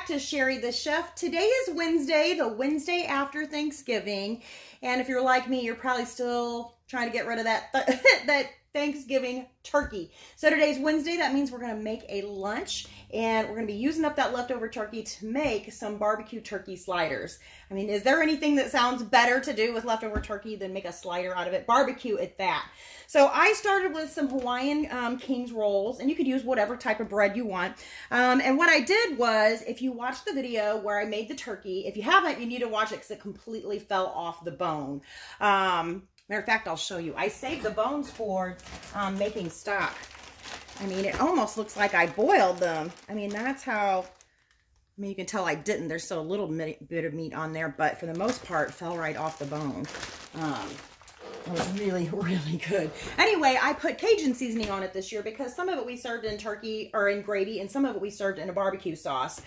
back to Cheri the Chef. Today is Wednesday, the Wednesday after Thanksgiving. And if you're like me, you're probably still trying to get rid of that, that Thanksgiving turkey. So today's Wednesday. That means we're going to make a lunch, and we're going to be using up that leftover turkey to make some barbecue turkey sliders. I mean, is there anything that sounds better to do with leftover turkey than make a slider out of it? Barbecue at that. So I started with some Hawaiian King's rolls, and you could use whatever type of bread you want. And what I did was, if you watched the video where I made the turkey, if you haven't, you need to watch it because it completely fell off the bone. Matter of fact, I'll show you. I saved the bones for making stock. I mean, it almost looks like I boiled them. I mean, that's how, I mean, you can tell I didn't. There's still a little bit of meat on there, but for the most part, it fell right off the bone. It was really, really good. Anyway, I put Cajun seasoning on it this year because some of it we served in turkey or in gravy, and some of it we served in a barbecue sauce.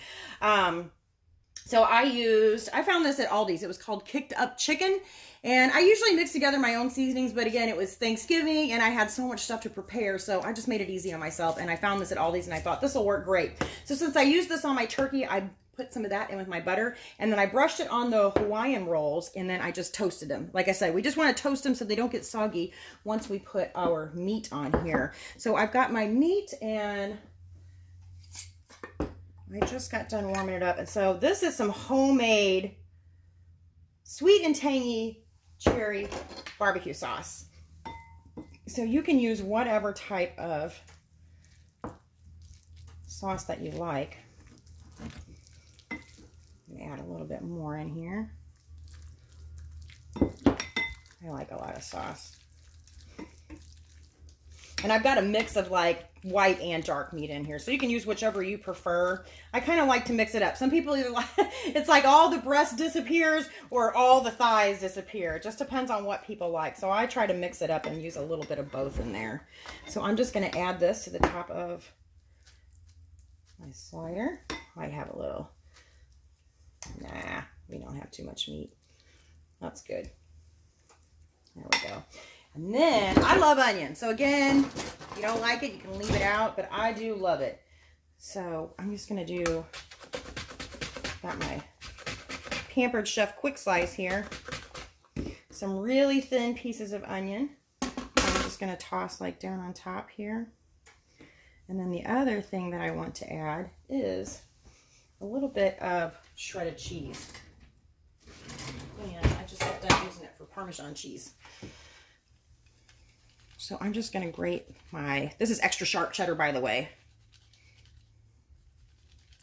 So I found this at Aldi's. It was called Kicked Up Chicken. And I usually mix together my own seasonings, but again, it was Thanksgiving and I had so much stuff to prepare, so I just made it easy on myself, and I found this at Aldi's and I thought this will work great. So since I used this on my turkey, I put some of that in with my butter, and then I brushed it on the Hawaiian rolls, and then I just toasted them. Like I said, we just want to toast them so they don't get soggy once we put our meat on here. So I've got my meat, and I just got done warming it up. And so this is some homemade sweet and tangy Cheri barbecue sauce. So you can use whatever type of sauce that you like. Add a little bit more in here. I like a lot of sauce. And I've got a mix of like white and dark meat in here, so you can use whichever you prefer. I kind of like to mix it up. Some people either like, it's like all the breast disappears or all the thighs disappear. It just depends on what people like. So I try to mix it up and use a little bit of both in there. So I'm just going to add this to the top of my slider. Might have a little. Nah, we don't have too much meat. That's good. There we go. And then, I love onion. So again, if you don't like it, you can leave it out, but I do love it. So I'm just going to do, got my Pampered Chef quick slice here. Some really thin pieces of onion. I'm just going to toss like down on top here. And then the other thing that I want to add is a little bit of shredded cheese. And I just got done using it for Parmesan cheese. So I'm just going to grate my, this is extra sharp cheddar, by the way.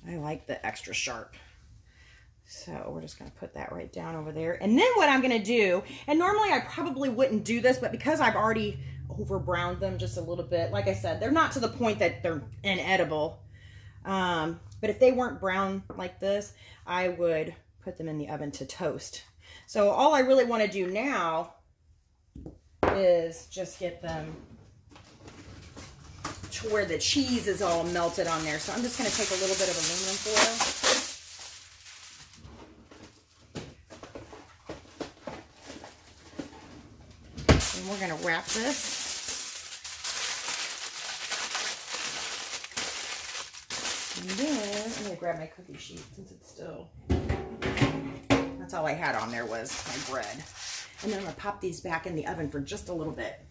I like the extra sharp. So we're just going to put that right down over there. And then what I'm going to do, and normally I probably wouldn't do this, but because I've already over browned them just a little bit, like I said, they're not to the point that they're inedible. But if they weren't brown like this, I would put them in the oven to toast. So all I really want to do now is just get them to where the cheese is all melted on there. So I'm just going to take a little bit of aluminum foil. And we're going to wrap this. And then I'm going to grab my cookie sheet since it's still, that's all I had on there was my bread. And then I'm going to pop these back in the oven for just a little bit.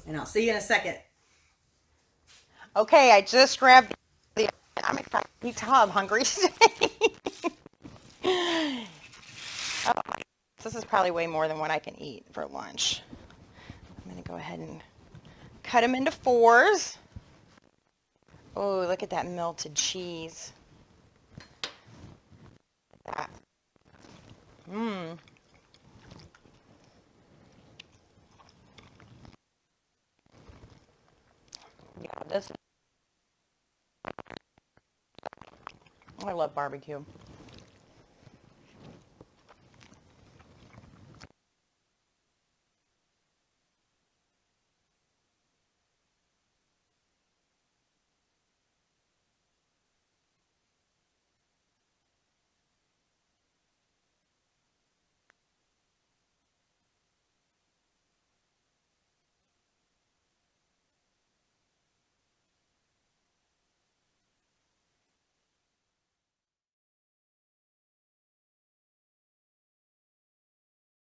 And I'll see you in a second. Okay, I just grabbed the, I'm excited. You can tell I'm hungry today. Oh, this is probably way more than what I can eat for lunch. I'm going to go ahead and cut them into fours. Oh, look at that melted cheese. That. Mmm. Yeah, this. I love barbecue.